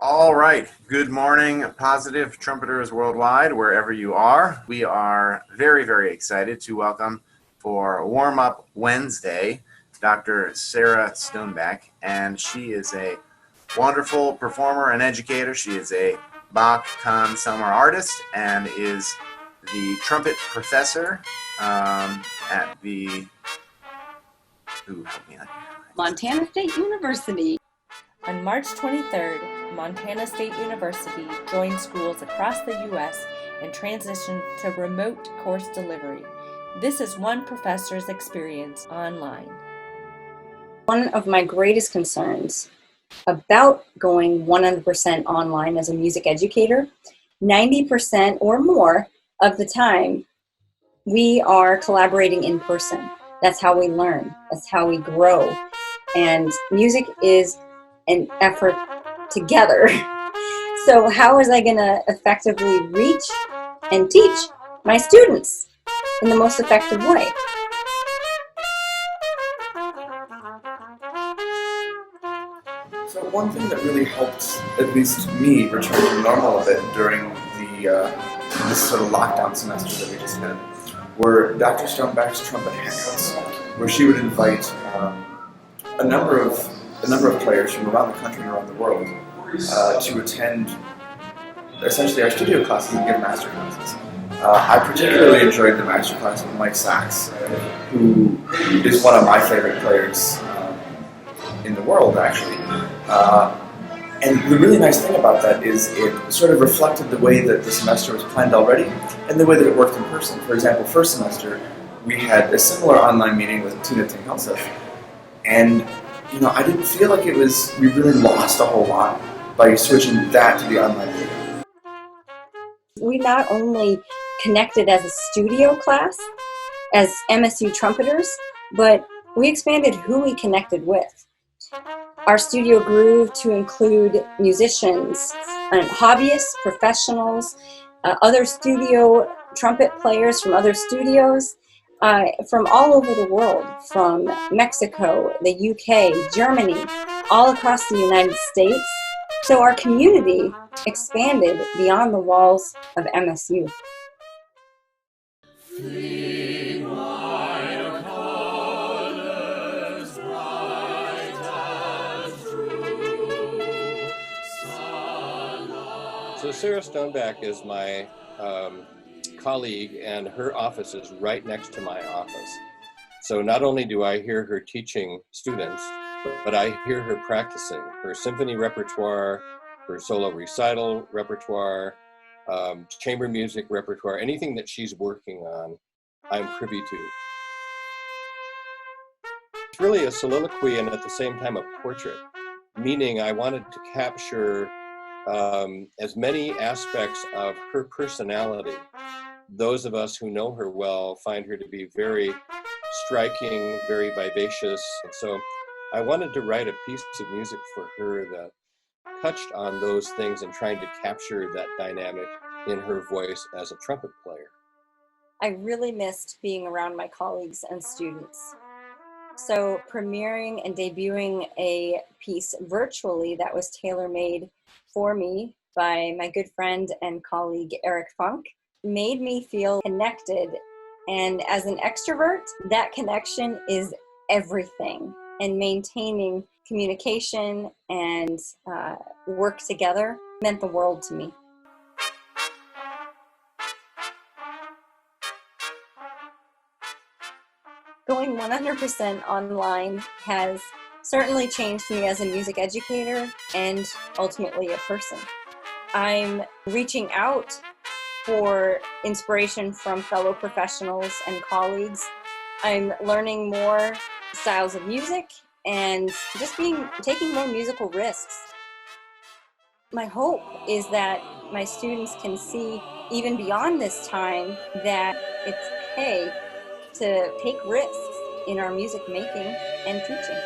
All right. Good morning, positive trumpeters worldwide, wherever you are. We are very, very excited to welcome for Warm Up Wednesday Dr. Sarah Stoneback, and she is a wonderful performer and educator. She is a Bach Concertmeister artist and is the trumpet professor at the help me out here. Montana State University. On March 23rd, Montana State University joined schools across the U.S. and transitioned to remote course delivery. This is one professor's experience online. One of my greatest concerns about going 100% online as a music educator, 90% or more of the time, we are collaborating in person. That's how we learn. That's how we grow. And music is an effort together. So how was I going to effectively reach and teach my students in the most effective way? So one thing that really helped, at least me, return to normal a bit during this sort of lockdown semester that we just had, were Dr. Stoneback's trumpet hangouts, where she would invite a number of players from around the country and around the world to attend essentially our studio classes and give master classes. I particularly enjoyed the master class with Mike Sachs, who is one of my favorite players in the world, actually. And the really nice thing about that is it sort of reflected the way that the semester was planned already and the way that it worked in person. For example, first semester, we had a similar online meeting with Tina Ting-Helseth, and I didn't feel like we really lost a whole lot by switching that to the online meeting. We not only connected as a studio class, as MSU trumpeters, but we expanded who we connected with. Our studio grew to include musicians, hobbyists, professionals, other studio trumpet players from other studios, from all over the world, from Mexico, the UK, Germany, all across the United States. So our community expanded beyond the walls of MSU. So Sarah Stoneback is my colleague, and her office is right next to my office. So not only do I hear her teaching students, but I hear her practicing her symphony repertoire, her solo recital repertoire, chamber music repertoire, anything that she's working on, I'm privy to. It's really a soliloquy and at the same time a portrait, meaning I wanted to capture as many aspects of her personality. Those of us who know her well find her to be very striking, very vivacious. And so I wanted to write a piece of music for her that touched on those things and trying to capture that dynamic in her voice as a trumpet player. I really missed being around my colleagues and students. So premiering and debuting a piece virtually that was tailor-made for me by my good friend and colleague Eric Funk made me feel connected. And as an extrovert, that connection is everything. And maintaining communication and work together meant the world to me. Going 100% online has certainly changed me as a music educator and ultimately a person. I'm reaching out for inspiration from fellow professionals and colleagues. I'm learning more styles of music and just taking more musical risks. My hope is that my students can see, even beyond this time, that it's okay to take risks in our music making and teaching.